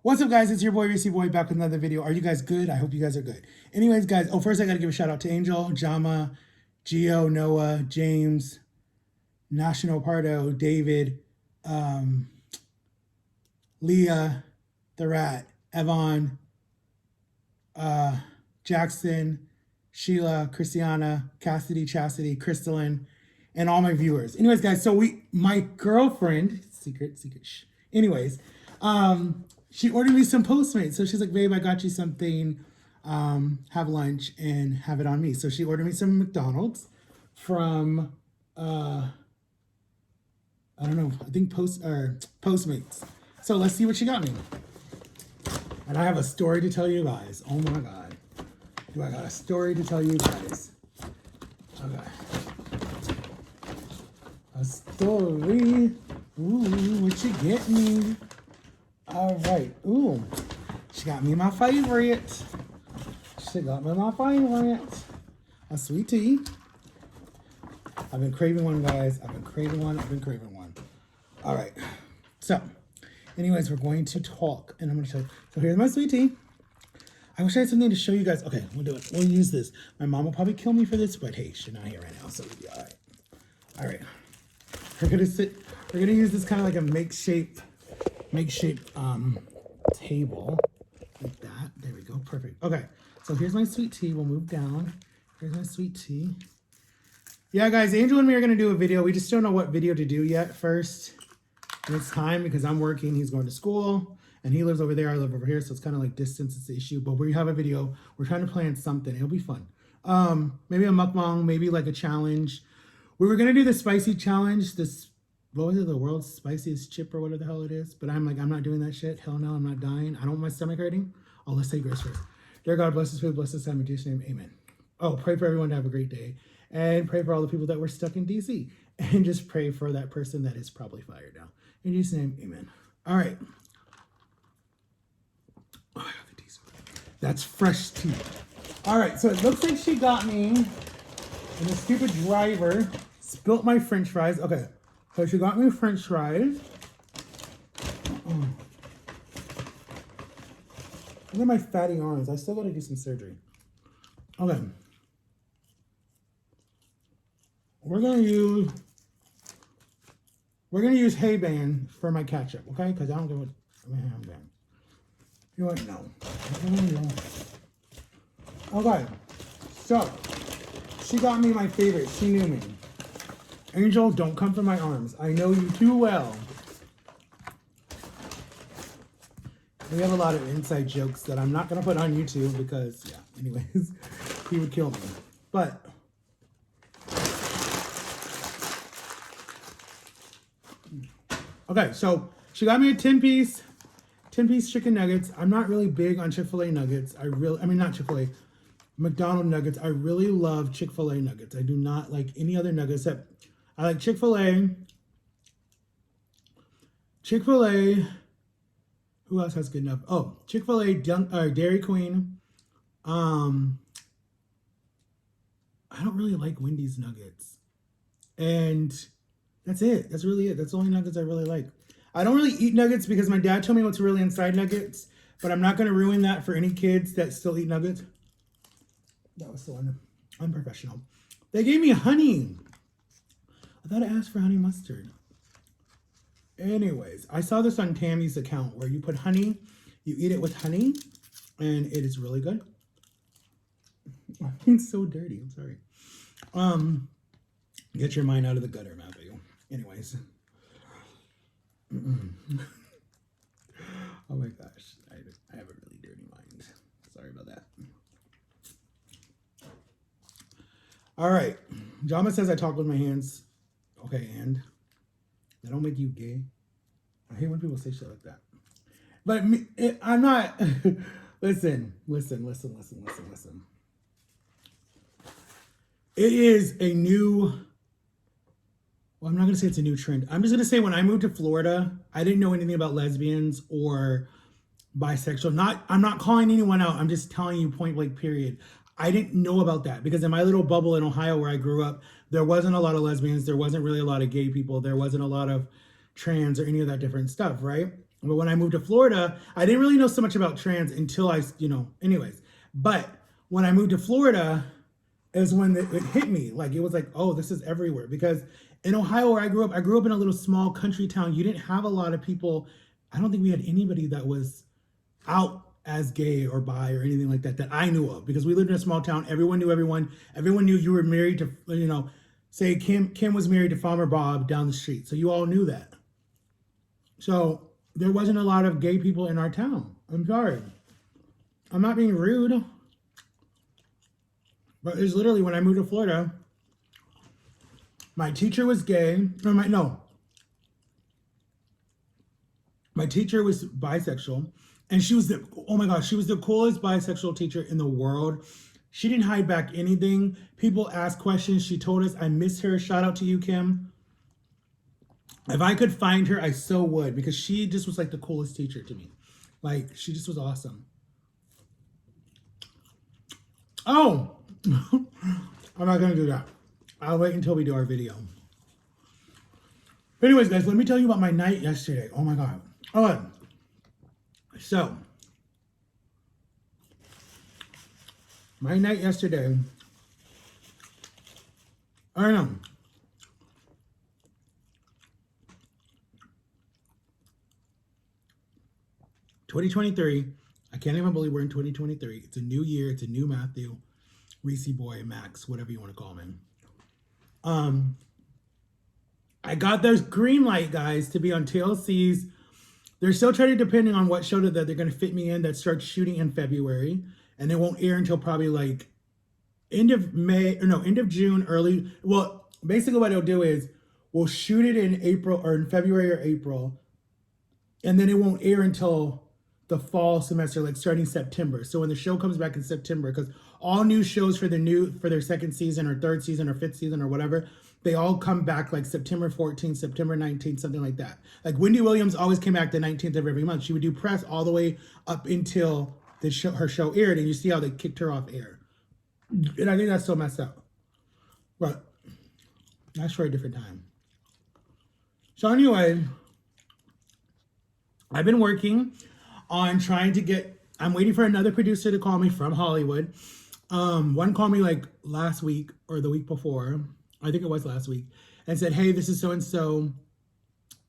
What's up, guys? It's your boy, Racy Boy, back with another video. Are you guys good? I hope you guys are good. Anyways, guys, first I got to give a shout out to Angel, Jama, Gio, Noah, James, National Pardo, David, Leah, The Rat, Evon, Jackson, Sheila, Christiana, Cassidy, Chastity, Crystalline, and all my viewers. Anyways, guys, so my girlfriend, secret, anyways, she ordered me some Postmates. So she's like, babe, I got you something, have lunch and have it on me. So she ordered me some McDonald's from, I don't know, I think Postmates. So let's see what she got me. And I have a story to tell you guys. Oh my God. Do I got a story to tell you guys? Okay. A story. Ooh, what you get me? All right. Ooh, she got me my favorite. A sweet tea. I've been craving one, guys. I've been craving one. All right. So, anyways, we're going to talk, and I'm going to show you. So here's my sweet tea. I wish I had something to show you guys. Okay, we'll do it. We'll use this. My mom will probably kill me for this, but hey, she's not here right now, so we'll be all right. All right. We're gonna use this kind of like a makeshift table like that. There we go. Perfect. Okay. So here's my sweet tea. We'll move down. Here's my sweet tea. Yeah, guys, Angel and me are going to do a video. We just don't know what video to do yet first. And it's time because I'm working. He's going to school and he lives over there. I live over here. So it's kind of like distance is the issue, but we have a video. We're trying to plan something. It'll be fun. Maybe a mukbang, maybe like a challenge. We were going to do the spicy challenge. What was it? The world's spiciest chip or whatever the hell it is. But I'm like, I'm not doing that shit. Hell no, I'm not dying. I don't want my stomach hurting. Oh, let's say grace first. Dear God, bless this food, bless this time in Jesus' name, amen. Oh, pray for everyone to have a great day. And pray for all the people that were stuck in DC. And just pray for that person that is probably fired now. In Jesus' name, amen. All right. Oh, I got the tea. That's fresh tea. All right, so it looks like she got me, and the stupid driver spilt my french fries. Okay. So she got me french fries. Look at my fatty arms. I still gotta do some surgery. Okay. We're gonna use Hay-Ban for my ketchup, okay? Because I don't give a Hay-Ban. You want no. Okay. So she got me my favorite. She knew me. Angel, don't come for my arms. I know you too well. We have a lot of inside jokes that I'm not going to put on YouTube because, yeah, anyways, he would kill me. But, okay, so she got me a 10-piece chicken nuggets. I'm not really big on Chick-fil-A nuggets. Not Chick-fil-A, McDonald's nuggets. I really love Chick-fil-A nuggets. I do not like any other nuggets except I like Chick-fil-A. Who else has good enough? Oh, Chick-fil-A, Dairy Queen. I don't really like Wendy's nuggets. And that's it. That's really it. That's the only nuggets I really like. I don't really eat nuggets because my dad told me what's really inside nuggets. But I'm not going to ruin that for any kids that still eat nuggets. That was so unprofessional. They gave me honey. I thought I asked for honey mustard. Anyways, I saw this on Tammy's account where you put honey, you eat it with honey, and it is really good. It's so dirty. I'm sorry. Get your mind out of the gutter, Matthew. Anyways. Oh my gosh. I have a really dirty mind. Sorry about that. All right. Jama says I talk with my hands. Okay, and that don't make you gay. I hate when people say shit like that. But I'm not. Listen. It is a new. Well, I'm not going to say it's a new trend. I'm just going to say when I moved to Florida, I didn't know anything about lesbians or bisexual. I'm not calling anyone out. I'm just telling you point blank, period. I didn't know about that because in my little bubble in Ohio where I grew up, there wasn't a lot of lesbians. There wasn't really a lot of gay people. There wasn't a lot of trans or any of that different stuff, right? But when I moved to Florida, I didn't really know so much about trans until anyways. But when I moved to Florida is when it hit me. Like, it was like, oh, this is everywhere. Because in Ohio, where I grew up in a little small country town. You didn't have a lot of people. I don't think we had anybody that was out as gay or bi or anything like that that I knew of, because we lived in a small town. Everyone knew everyone. Everyone knew you were married to, say Kim was married to Farmer Bob down the street. So you all knew that. So there wasn't a lot of gay people in our town. I'm sorry. I'm not being rude. But it's literally when I moved to Florida, my teacher was gay. My teacher was bisexual. And she was oh my gosh, she was the coolest bisexual teacher in the world. She didn't hide back anything. People asked questions. She told us, I miss her. Shout out to you, Kim. If I could find her, I so would, because she just was like the coolest teacher to me. Like, she just was awesome. Oh, I'm not going to do that. I'll wait until we do our video. But anyways, guys, let me tell you about my night yesterday. Oh my God. Oh, so my night yesterday, I don't know. "2023, I can't even believe we're in 2023. It's a new year. It's a new Matthew, Reese boy, Max, whatever you want to call him. I got those green light, guys, to be on TLC's. They're still trying to, depending on what show that they're going to fit me in, that starts shooting in February. And it won't air until probably like end of June, early. Well, basically what it'll do is we'll shoot it in April or in February or April. And then it won't air until the fall semester, like starting September. So when the show comes back in September, because all new shows for their second season or third season or fifth season or whatever, they all come back like September 14th, September 19th, something like that. Like Wendy Williams always came back the 19th of every month. She would do press all the way up until her show aired, and you see how they kicked her off air. And I think that's so messed up. But that's for a different time. So anyway, I've been working on trying to get, I'm waiting for another producer to call me from Hollywood. One called me like last week or the week before. I think it was last week, and said, hey, this is so-and-so.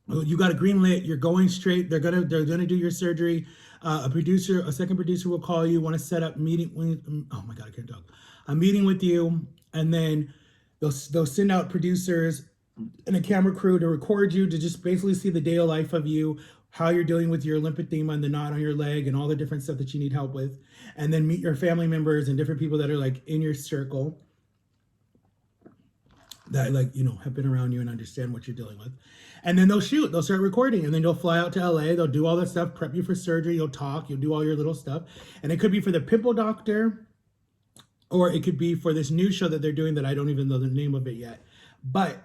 You got a green lit. You're going straight. They're gonna do your surgery. A second producer will call you, want to set up meeting. Oh my God, I can't talk. A meeting with you, and then they'll send out producers and a camera crew to record you, to just basically see the day of life of you, how you're dealing with your lymphedema and the knot on your leg and all the different stuff that you need help with, and then meet your family members and different people that are like in your circle that have been around you and understand what you're dealing with. And then they'll start recording, and then you'll fly out to LA. They'll do all that stuff, prep you for surgery. You'll talk, you'll do all your little stuff. And it could be for the pimple doctor, or it could be for this new show that they're doing that I don't even know the name of it yet. But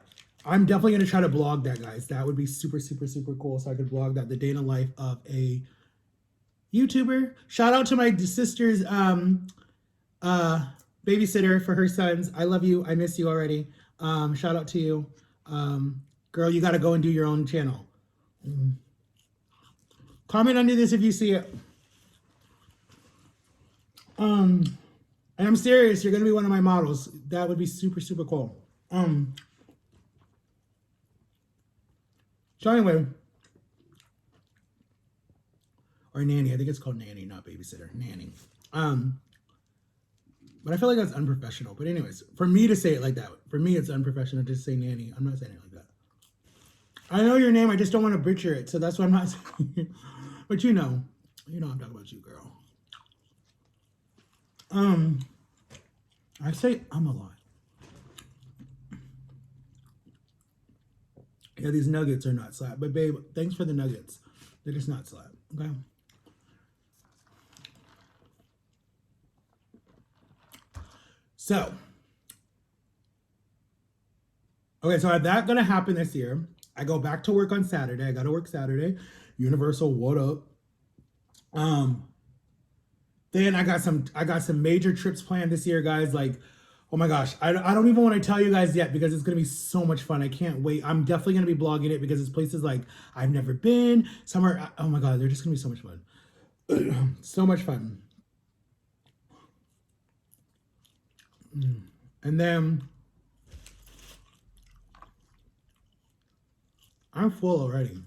I'm definitely going to try to blog that, guys. That would be super, super, super cool. So I could blog that, the day in the life of a YouTuber. Shout out to my sister's babysitter for her sons. I love you. I miss you already. Shout out to you. Girl, you got to go and do your own channel. Comment under this if you see it. And I'm serious. You're going to be one of my models. That would be super, super cool. So anyway, or nanny. I think it's called nanny, not babysitter. Nanny. But I feel like that's unprofessional. But anyways, for me to say it like that, for me it's unprofessional to say nanny. I'm not saying it like that. I know your name. I just don't want to butcher it. So that's why I'm not saying it. But you know I'm talking about you, girl. I say a lot. Yeah, these nuggets are not slap. But babe, thanks for the nuggets. They're just not slap. Okay. So, okay, so that gonna happen this year. I go back to work on Saturday. I gotta work Saturday. Universal, what up? Then I got some major trips planned this year, guys. Like Oh my gosh, I don't even want to tell you guys yet because it's going to be so much fun. I can't wait. I'm definitely going to be blogging it because it's places like I've never been. Somewhere, oh my God, they're just going to be so much fun. So much fun. And then I'm full already.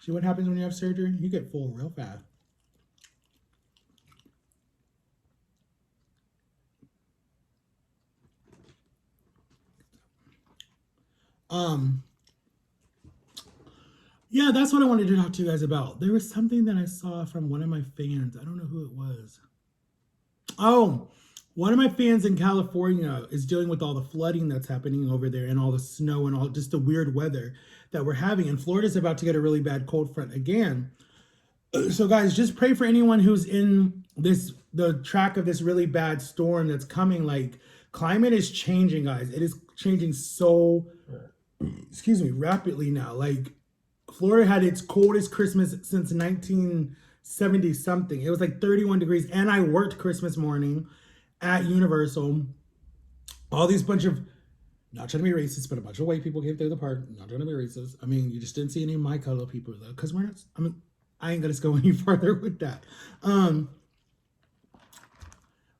See what happens when you have surgery? You get full real fast. Yeah, that's what I wanted to talk to you guys about. There was something that I saw from one of my fans. I don't know who it was. Oh, one of my fans in California is dealing with all the flooding that's happening over there and all the snow and all just the weird weather that we're having. And Florida's about to get a really bad cold front again. So guys, just pray for anyone who's in the track of this really bad storm that's coming. Like, climate is changing, guys. It is changing so, rapidly now. Like, Florida had its coldest Christmas since 1970 something. It was like 31 degrees. And I worked Christmas morning at Universal. All these bunch of, not trying to be racist, but a bunch of white people came through the park. Not trying to be racist. I mean, you just didn't see any of my color people though. Because we're not, I mean, I ain't gonna go any further with that.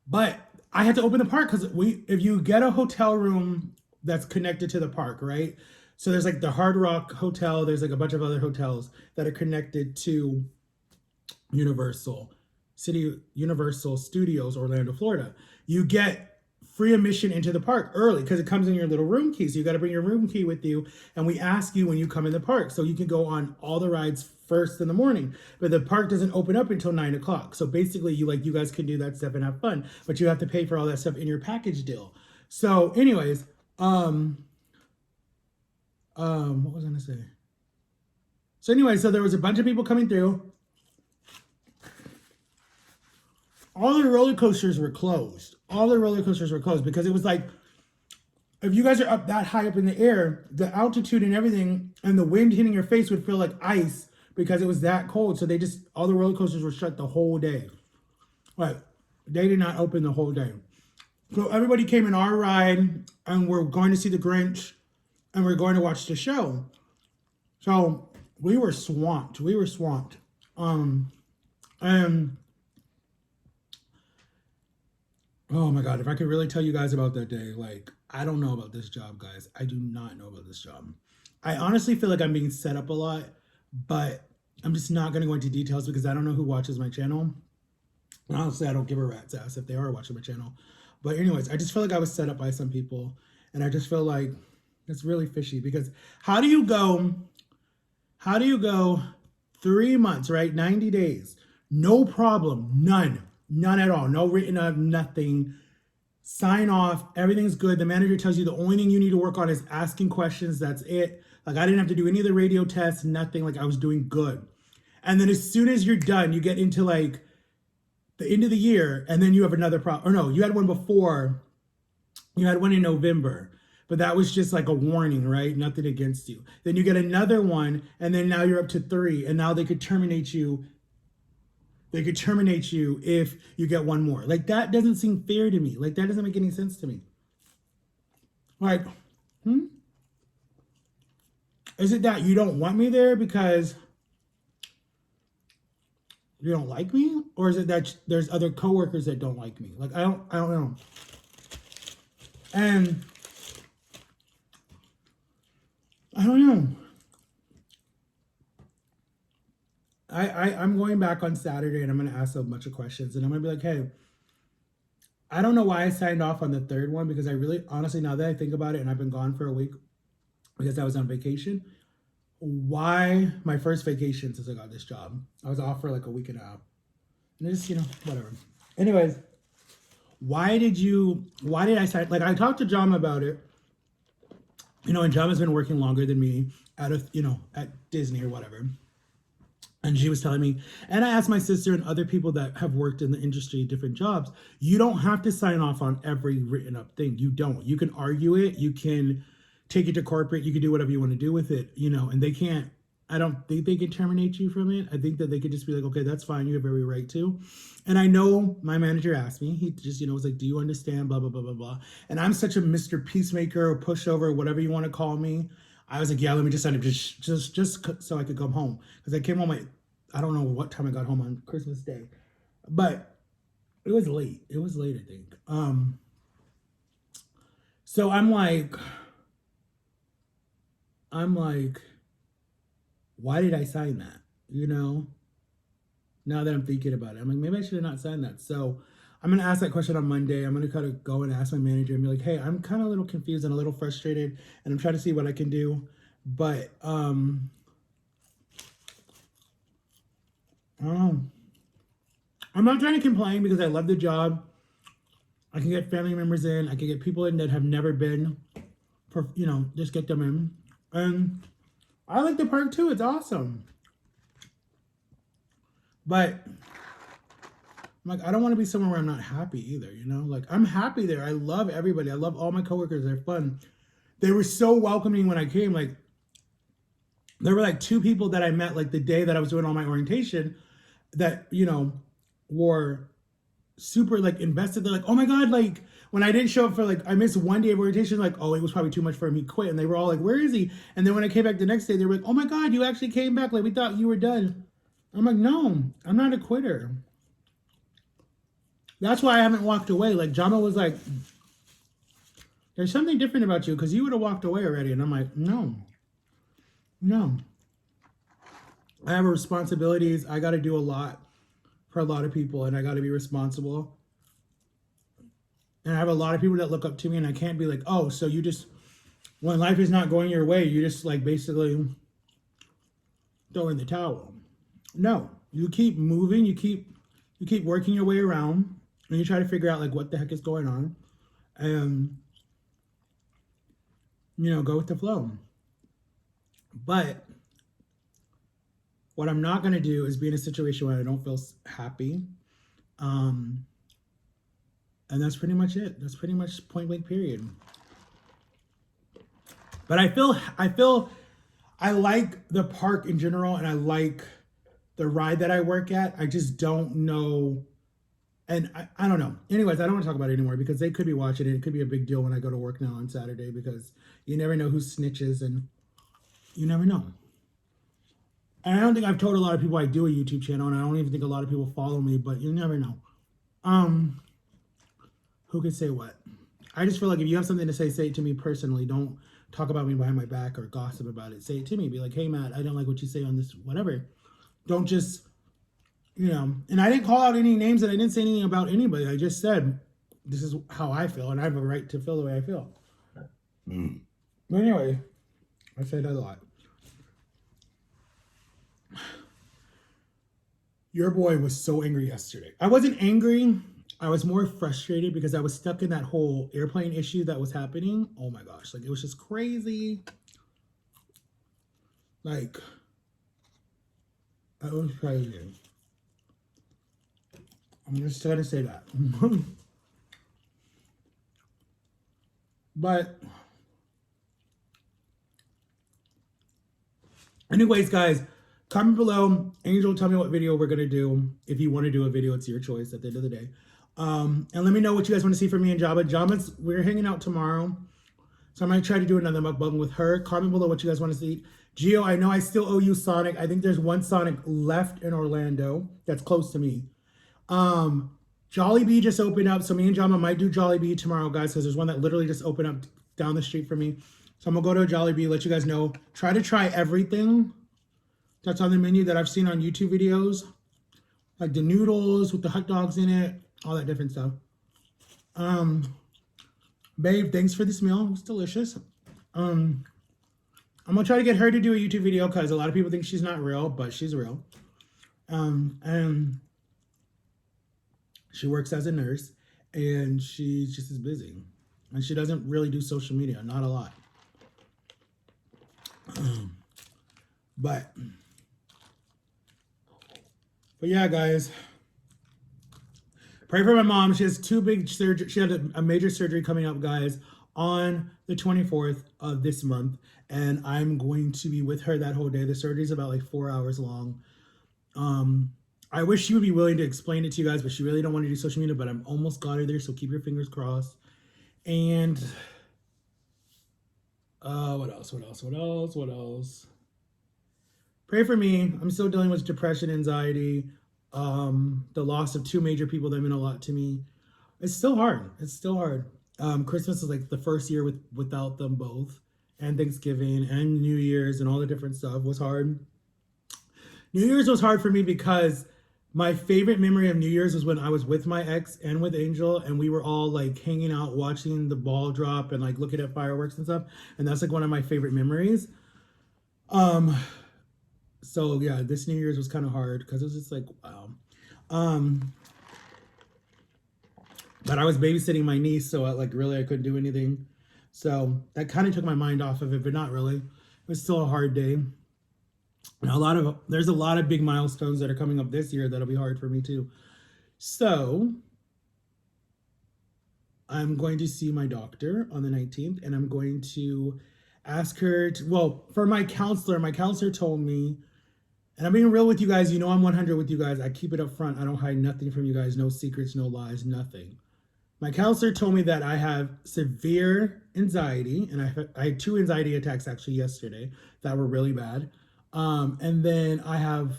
But I had to open the park because if you get a hotel room that's connected to the park, right? So there's like the Hard Rock Hotel. There's like a bunch of other hotels that are connected to Universal Studios, Orlando, Florida. You get free admission into the park early because it comes in your little room key. So you got to bring your room key with you. And we ask you when you come in the park. So you can go on all the rides first in the morning. But the park doesn't open up until 9 o'clock. So basically you guys can do that stuff and have fun. But you have to pay for all that stuff in your package deal. So anyways, what was I gonna say? So anyway, so there was a bunch of people coming through. All the roller coasters were closed. Because it was like, if you guys are up that high up in the air, the altitude and everything and the wind hitting your face would feel like ice because it was that cold. So all the roller coasters were shut the whole day. But they did not open the whole day. So everybody came in our ride and we're going to see the Grinch and we're going to watch the show. So we were swamped. And oh my God, if I could really tell you guys about that day, like, I don't know about this job, guys. I do not know about this job. I honestly feel like I'm being set up a lot, but I'm just not going to go into details because I don't know who watches my channel. And honestly, I don't give a rat's ass if they are watching my channel. But anyways, I just feel like I was set up by some people. And I just feel like it's really fishy because how do you go 3 months, right? 90 days, no problem, none at all, no written up, nothing, sign off, everything's good. The manager tells you the only thing you need to work on is asking questions, that's it. Like, I didn't have to do any of the radio tests, nothing, like I was doing good. And then as soon as you're done, you get into like the end of the year and then you have another problem, or no, you had one before, you had one in November. But that was just like a warning, right? Nothing against you. Then you get another one, and then now you're up to 3, and now they could terminate you. They could terminate you if you get one more. Like, that doesn't seem fair to me. Like, that doesn't make any sense to me. Like, is it that you don't want me there because you don't like me? Or is it that there's other coworkers that don't like me? Like, I don't know. And I don't know. I'm going back on Saturday and I'm going to ask a bunch of questions and I'm going to be like, hey, I don't know why I signed off on the third one because I really, honestly, now that I think about it and I've been gone for a week because I was on vacation, why my first vacation since I got this job, I was off for like a week and a half. And just, whatever. Anyways, why did I sign, like I talked to John about it. And John has been working longer than me at Disney or whatever. And she was telling me, and I asked my sister and other people that have worked in the industry, different jobs, you don't have to sign off on every written up thing. You don't. You can argue it. You can take it to corporate. You can do whatever you want to do with it, and they can't I don't think they can terminate you from it. I think that they could just be like, okay, that's fine. You have every right to. And I know my manager asked me, he just, was like, do you understand? Blah, blah, blah, blah, blah. And I'm such a Mr. Peacemaker or pushover, whatever you want to call me. I was like, yeah, let me just send it just so I could come home. Because I came home, I don't know what time I got home on Christmas Day. But it was late. It was late, I think. So I'm like, why did I sign that? Now that I'm thinking about it, I'm like, maybe I should have not signed that. So I'm going to ask that question on Monday. I'm going to kind of go and ask my manager and be like, hey, I'm kind of a little confused and a little frustrated, and I'm trying to see what I can do. But, I don't know. I'm not trying to complain because I love the job. I can get family members in. I can get people in that have never been, just get them in. And I like the park too. It's awesome. But I'm like, I don't want to be somewhere where I'm not happy either, Like, I'm happy there. I love everybody. I love all my coworkers. They're fun. They were so welcoming when I came. Like, there were like 2 people that I met like the day that I was doing all my orientation that, were super like invested. They're like, oh my God, like when I didn't show up for like, I missed 1 day of orientation, like, oh, it was probably too much for him. He quit. And they were all like, where is he? And then when I came back the next day, they were like, oh my God, you actually came back. Like, we thought you were done. I'm like, no, I'm not a quitter. That's why I haven't walked away. Like, Jama was like, there's something different about you because you would have walked away already. And I'm like, no. I have responsibilities. I got to do a lot for a lot of people, and I got to be responsible. And I have a lot of people that look up to me, and I can't be like, oh, so you just, when life is not going your way, you just like basically throw in the towel. No, you keep moving, you keep working your way around, and you try to figure out like what the heck is going on, and go with the flow. But what I'm not going to do is be in a situation where I don't feel happy. And that's pretty much it. That's pretty much point blank period. But I feel I like the park in general, and I like the ride that I work at. I just don't know. And I don't know. Anyways, I don't want to talk about it anymore because they could be watching it. It could be a big deal when I go to work now on Saturday because you never know who snitches and you never know. And I don't think I've told a lot of people I do a YouTube channel, and I don't even think a lot of people follow me, but you never know. Who could say what? I just feel like if you have something to say it to me personally. Don't talk about me behind my back or gossip about it. Say it to me. Be like, hey, Matt, I don't like what you say on this, whatever. Don't just, And I didn't call out any names, and I didn't say anything about anybody. I just said, this is how I feel, and I have a right to feel the way I feel. But anyway, I say that a lot. Your boy was so angry yesterday. I wasn't angry. I was more frustrated because I was stuck in that whole airplane issue that was happening. Oh my gosh. Like, it was just crazy. Like, it was crazy. I'm just going to say that. But anyways, guys, comment below. Angel, tell me what video we're going to do. If you want to do a video, it's your choice at the end of the day. And let me know what you guys want to see from me and Jabba. Jabba's, we're hanging out tomorrow. So I might try to do another mukbang with her. Comment below what you guys want to see. Gio, I know I still owe you Sonic. I think there's one Sonic left in Orlando that's close to me. Jollibee just opened up. So me and Jabba might do Jollibee tomorrow, guys, because there's one that literally just opened up down the street from me. So I'm going to go to a Jollibee, let you guys know. Try to try everything that's on the menu that I've seen on YouTube videos. Like the noodles with the hot dogs in it. All that different stuff. Babe, thanks for this meal. It was delicious. I'm going to try to get her to do a YouTube video because a lot of people think she's not real, but she's real. And she works as a nurse, and she's just as busy. And she doesn't really do social media, not a lot. But yeah, guys. Pray for my mom. She has 2 big surgery. She had a major surgery coming up, guys, on the 24th of this month, and I'm going to be with her that whole day. The surgery is about like 4 hours long. I wish she would be willing to explain it to you guys, but she really don't want to do social media, but I'm almost got her there, so keep your fingers crossed. And what else? Pray for me. I'm still dealing with depression, anxiety, the loss of two major people that mean a lot to me. It's still hard. Christmas is like the first year without them both, and Thanksgiving and New Year's and all the different stuff was hard. New Year's was hard for me because my favorite memory of New Year's was when I was with my ex and with Angel, and we were all like hanging out, watching the ball drop and like looking at fireworks and stuff. And that's like one of my favorite memories. So yeah, this New Year's was kind of hard because it was just like, wow. But I was babysitting my niece, so I couldn't do anything. So that kind of took my mind off of it, but not really. It was still a hard day. And there's a lot of big milestones that are coming up this year that'll be hard for me too. So I'm going to see my doctor on the 19th, and I'm going to ask her for my counselor told me, and I'm being real with you guys, I'm 100 with you guys. I keep it up front. I don't hide nothing from you guys. No secrets, no lies, nothing. My counselor told me that I have severe anxiety, and I had 2 anxiety attacks actually yesterday that were really bad. And then I have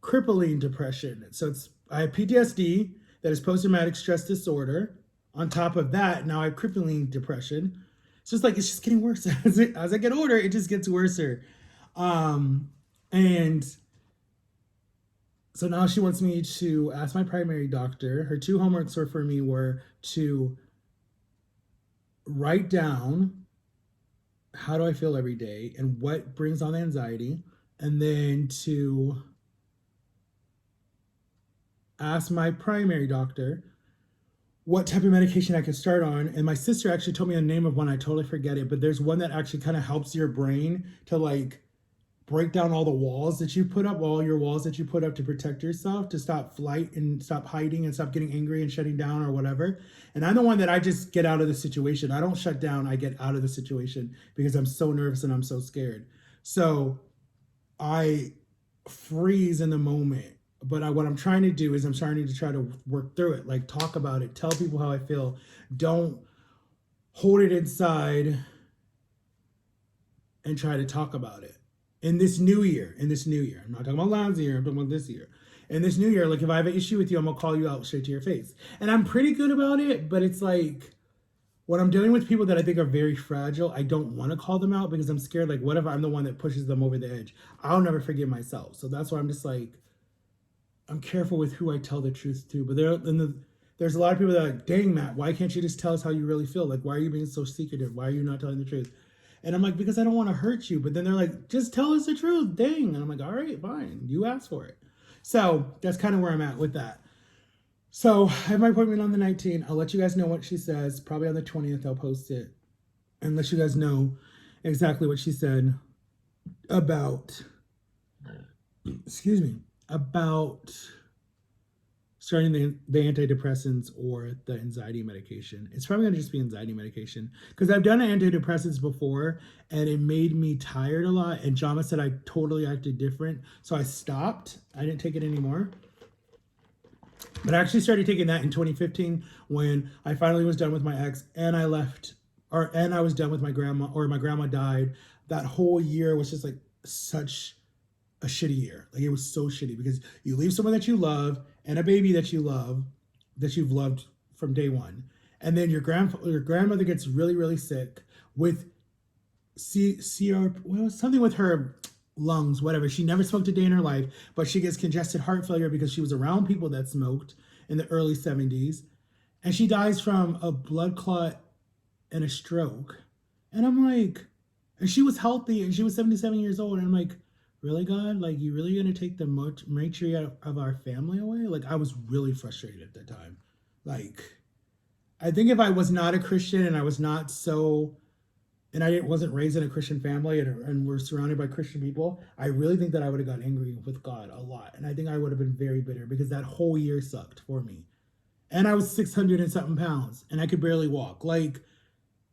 crippling depression. So I have PTSD, that is post-traumatic stress disorder. On top of that, now I have crippling depression. It's just getting worse. As I get older, it just gets worse. And so now she wants me to ask my primary doctor. Her 2 homeworks for me were to write down how do I feel every day and what brings on the anxiety, and then to ask my primary doctor what type of medication I could start on. And my sister actually told me the name of one. I totally forget it, but there's one that actually kind of helps your brain to like break down all the walls that you put up, all your walls that you put up to protect yourself, to stop flight and stop hiding and stop getting angry and shutting down or whatever. And I'm the one that I just get out of the situation. I don't shut down. I get out of the situation because I'm so nervous and I'm so scared. So I freeze in the moment. But what I'm trying to do is I'm starting to try to work through it, like talk about it, tell people how I feel. Don't hold it inside and try to talk about it. In this new year, I'm not talking about last year, I'm talking about this year. In this new year, like if I have an issue with you, I'm gonna call you out straight to your face. And I'm pretty good about it, but it's like when I'm dealing with people that I think are very fragile, I don't want to call them out because I'm scared, like what if I'm the one that pushes them over the edge? I'll never forgive myself. So that's why I'm just like, I'm careful with who I tell the truth to. But there's a lot of people that are like, dang, Matt, why can't you just tell us how you really feel? Like, why are you being so secretive? Why are you not telling the truth? And I'm like, because I don't want to hurt you. But then they're like, just tell us the truth, dang. And I'm like, all right, fine. You asked for it. So that's kind of where I'm at with that. So I have my appointment on the 19th. I'll let you guys know what she says. Probably on the 20th, I'll post it and let you guys know exactly what she said about, about starting the antidepressants or the anxiety medication. It's probably going to just be anxiety medication because I've done antidepressants before and it made me tired a lot. And Jama said I totally acted different. So I stopped. I didn't take it anymore. But I actually started taking that in 2015 when I finally was done with my ex and I left, and I was done with my grandma, or my grandma died. That whole year was just like such a shitty year. Like it was so shitty because you leave someone that you love and a baby that you love, that you've loved from day one. And then your grandmother gets really, really sick with something with her lungs, whatever. She never smoked a day in her life, but she gets congested heart failure because she was around people that smoked in the early 70s. And she dies from a blood clot and a stroke. And I'm like, and she was healthy and she was 77 years old. And I'm like, really, God? Like, you really gonna take the matriarch of our family away? Like, I was really frustrated at that time. Like, I think if I was not a Christian and I was not so, and I wasn't raised in a Christian family and we're surrounded by Christian people, I really think that I would have gotten angry with God a lot. And I think I would have been very bitter because that whole year sucked for me. And I was 600 and something pounds and I could barely walk. Like,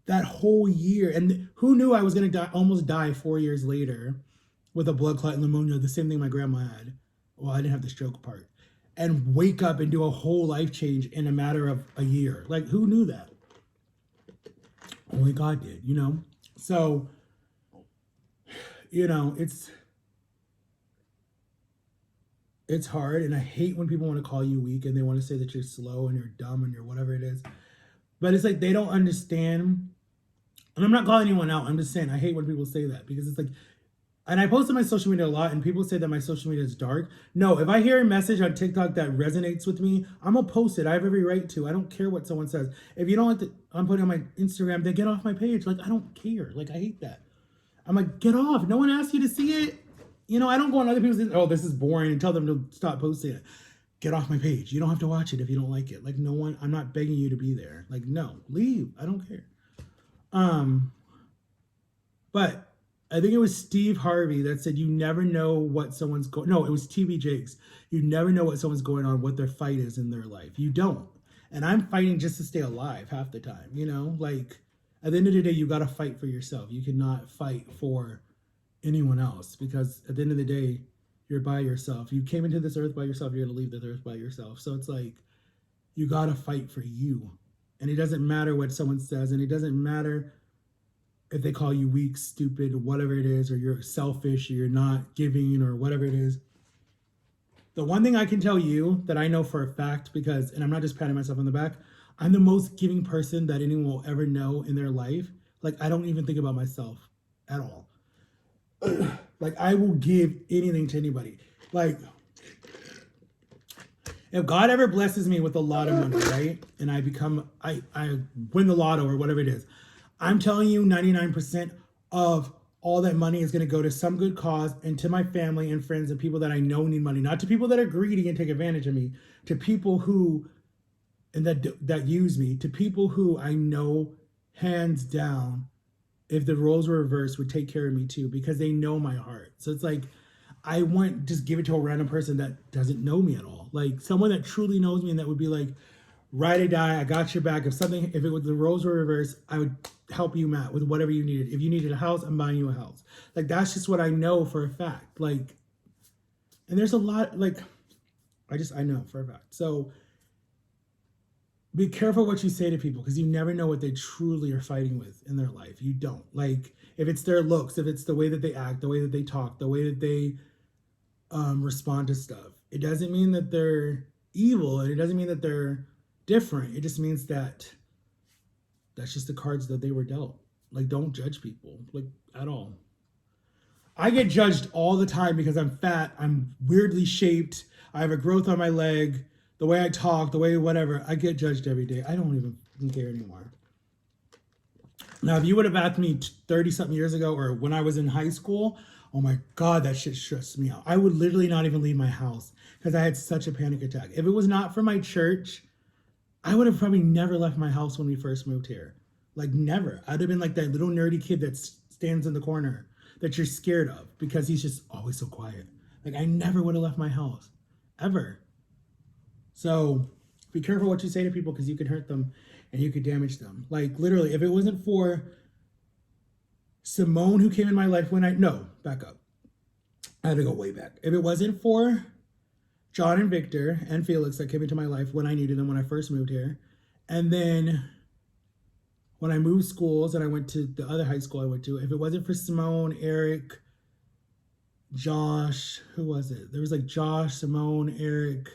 that whole year. And who knew I was going to die, almost die 4 years later with a blood clot and pneumonia, the same thing my grandma had. Well, I didn't have the stroke part. And wake up and do a whole life change in a matter of a year. Like, who knew that? Only God did, you know? So, you know, it's hard, and I hate when people want to call you weak and they want to say that you're slow and you're dumb and you're whatever it is. But it's like they don't understand. And I'm not calling anyone out. I'm just saying I hate when people say that, because it's like, and I post on my social media a lot, and people say that my social media is dark. No, if I hear a message on TikTok that resonates with me, I'm gonna post it. I have every right to. I don't care what someone says. If you don't like the, I'm putting on my Instagram, then get off my page. Like, I don't care. Like, I hate that. I'm like, get off. No one asked you to see it. You know, I don't go on other people's, oh, this is boring, and tell them to stop posting it. Get off my page. You don't have to watch it if you don't like it. Like, no one, I'm not begging you to be there. Like, no, leave. I don't care. But I think it was Steve Harvey that said, you never know what someone's going, no, it was TB Jakes. You never know what someone's going on, what their fight is in their life. You don't. And I'm fighting just to stay alive half the time, you know? Like, at the end of the day, you got to fight for yourself. You cannot fight for anyone else, because at the end of the day, you're by yourself. You came into this earth by yourself. You're going to leave this earth by yourself. So it's like, you got to fight for you. And it doesn't matter what someone says. And it doesn't matter if they call you weak, stupid, whatever it is, or you're selfish, or you're not giving, or whatever it is. The one thing I can tell you that I know for a fact, because, and I'm not just patting myself on the back, I'm the most giving person that anyone will ever know in their life. Like, I don't even think about myself at all. Like, I will give anything to anybody. Like, if God ever blesses me with a lot of money, right? And I win the lotto or whatever it is, I'm telling you 99% of all that money is going to go to some good cause and to my family and friends and people that I know need money. Not to people that are greedy and take advantage of me, to people who, and that use me, to people who I know hands down, if the roles were reversed, would take care of me too, because they know my heart. So it's like, I wouldn't just give it to a random person that doesn't know me at all. Like, someone that truly knows me and that would be like, ride or die, I got your back. If it was the roles were reversed, I would help you, Matt, with whatever you needed. If you needed a house, I'm buying you a house. Like, that's just what I know for a fact. Like, and there's a lot, like, I know for a fact. So be careful what you say to people, because you never know what they truly are fighting with in their life. You don't. Like, if it's their looks, if it's the way that they act, the way that they talk, the way that they respond to stuff, it doesn't mean that they're evil, and it doesn't mean that they're different. It just means that that's just the cards that they were dealt. Like, don't judge people, like, at all. I get judged all the time because I'm fat, I'm weirdly shaped, I have a growth on my leg, the way I talk, the way whatever. I get judged every day. I don't even care anymore. Now, if you would have asked me 30-something years ago, or when I was in high school, oh my God, that shit stressed me out. I would literally not even leave my house because I had such a panic attack. If it was not for my church, I would have probably never left my house when we first moved here. Like, never. I'd have been like that little nerdy kid that stands in the corner that you're scared of because he's just always so quiet. Like, I never would have left my house, ever. So be careful what you say to people, because you could hurt them and you could damage them. Like, literally, if it wasn't for Simone, who came in my life back up. I had to go way back. If it wasn't for John and Victor and Felix that came into my life when I needed them, when I first moved here, and then when I moved schools and I went to the other high school I went to, if it wasn't for Simone, Eric, Josh, who was it? There was like Josh, Simone, Eric,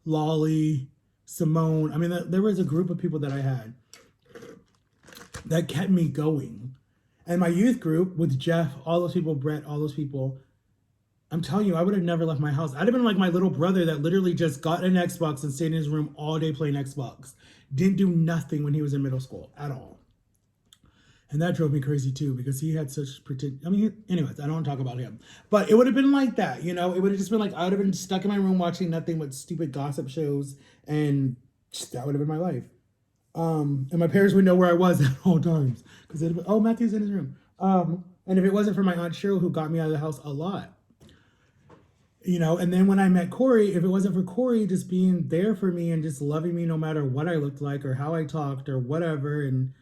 Lolly, Simone. I mean, there was a group of people that I had that kept me going. And my youth group with Jeff, all those people, Brett, all those people, I'm telling you, I would have never left my house. I'd have been like my little brother that literally just got an Xbox and stayed in his room all day playing Xbox. Didn't do nothing when he was in middle school at all. And that drove me crazy too, because he had such anyways, I don't want to talk about him. But it would have been like that, you know? It would have just been like, I would have been stuck in my room watching nothing but stupid gossip shows, and that would have been my life. And my parents would know where I was at all times, because they'd be, oh, Matthew's in his room. And if it wasn't for my Aunt Cheryl, who got me out of the house a lot, you know. And then when I met Corey, if it wasn't for Corey just being there for me and just loving me no matter what I looked like or how I talked or whatever, and,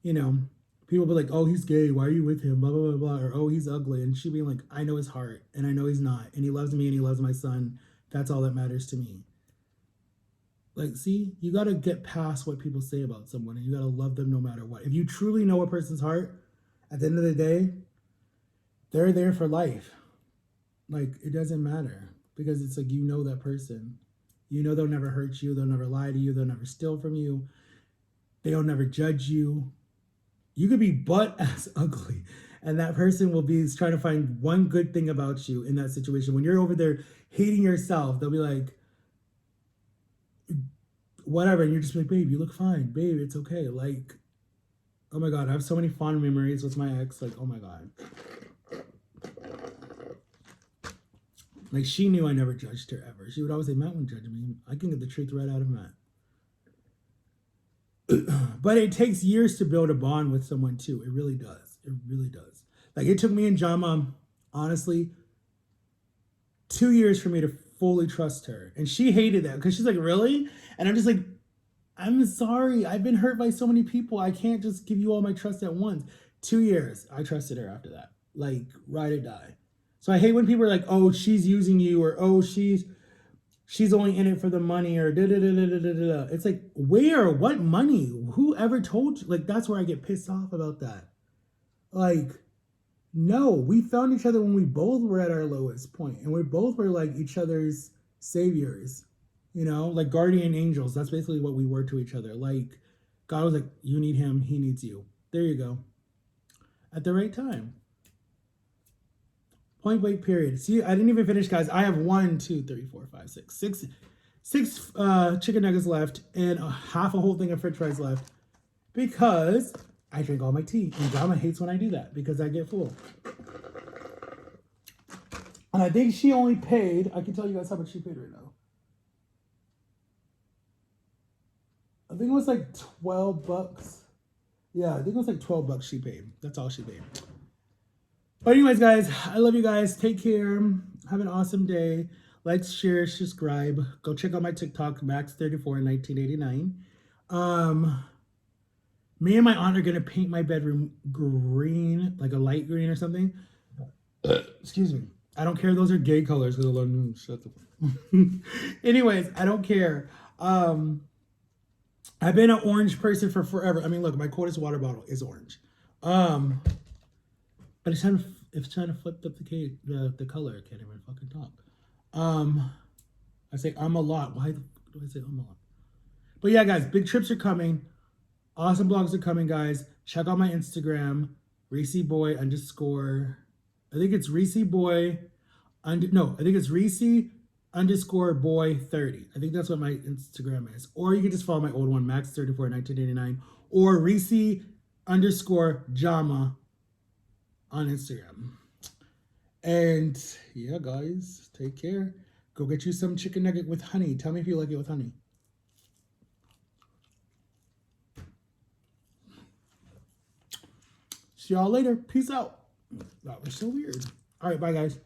you know, people be like, oh, he's gay. Why are you with him? Blah, blah, blah, blah. Or, oh, he's ugly. And she being like, I know his heart and I know he's not. And he loves me and he loves my son. That's all that matters to me. Like, see, you got to get past what people say about someone and you got to love them no matter what. If you truly know a person's heart, at the end of the day, they're there for life. Like, it doesn't matter because it's like, you know that person. You know they'll never hurt you. They'll never lie to you. They'll never steal from you. They'll never judge you. You could be butt-ass ugly, and that person will be trying to find one good thing about you in that situation. When you're over there hating yourself, they'll be like, whatever, and you're just like, babe, you look fine. Babe, it's okay. Like, oh my God, I have so many fond memories with my ex. Like, oh my God. Like, she knew I never judged her ever. She would always say, Matt wouldn't judge me. I can get the truth right out of Matt. But it takes years to build a bond with someone too. It really does. It really does. Like, it took me and Jama, honestly, 2 years for me to fully trust her. And she hated that because she's like, really? And I'm just like, I'm sorry. I've been hurt by so many people. I can't just give you all my trust at once. 2 years, I trusted her after that. Like, ride or die. So I hate when people are like, oh, she's using you, or oh, she's only in it for the money, or da da da da da da da. It's like, where? What money? Whoever told you? Like, that's where I get pissed off about that. Like, no, we found each other when we both were at our lowest point, and we both were like each other's saviors, you know, like guardian angels. That's basically what we were to each other. Like, God was like, you need him, he needs you. There you go. At the right time. Point blank period. See, I didn't even finish, guys. I have 1, 2, 3, 4, 5, 6 chicken nuggets left and half a whole thing of french fries left because I drink all my tea. And Jama hates when I do that because I get full. And I think she only paid, I can tell you guys how much she paid right now. I think it was like $12. Yeah, I think it was like $12 she paid. That's all she paid. But anyways, guys, I love you guys. Take care. Have an awesome day. Like, share, subscribe. Go check out my TikTok, Max34 in 1989. Me and my aunt are gonna paint my bedroom green, like a light green or something. Excuse me. I don't care. Those are gay colors. Shut the. Anyways, I don't care. I've been an orange person for forever. I mean, look, my coldest water bottle is orange. But it's trying to flip up the color. I can't even fucking talk. I say I'm a lot. Why do I say I'm a lot? But yeah, guys, big trips are coming. Awesome vlogs are coming, guys. Check out my Instagram, ReeseBoy_. I think it's ReeseBoy. I think it's Reese_boy30. I think that's what my Instagram is. Or you can just follow my old one, Max34 1989, or Reese_Jama on Instagram. And yeah, guys, take care. Go get you some chicken nugget with honey. Tell me if you like it with honey. See y'all later. Peace out. That was so weird. All right, bye, guys.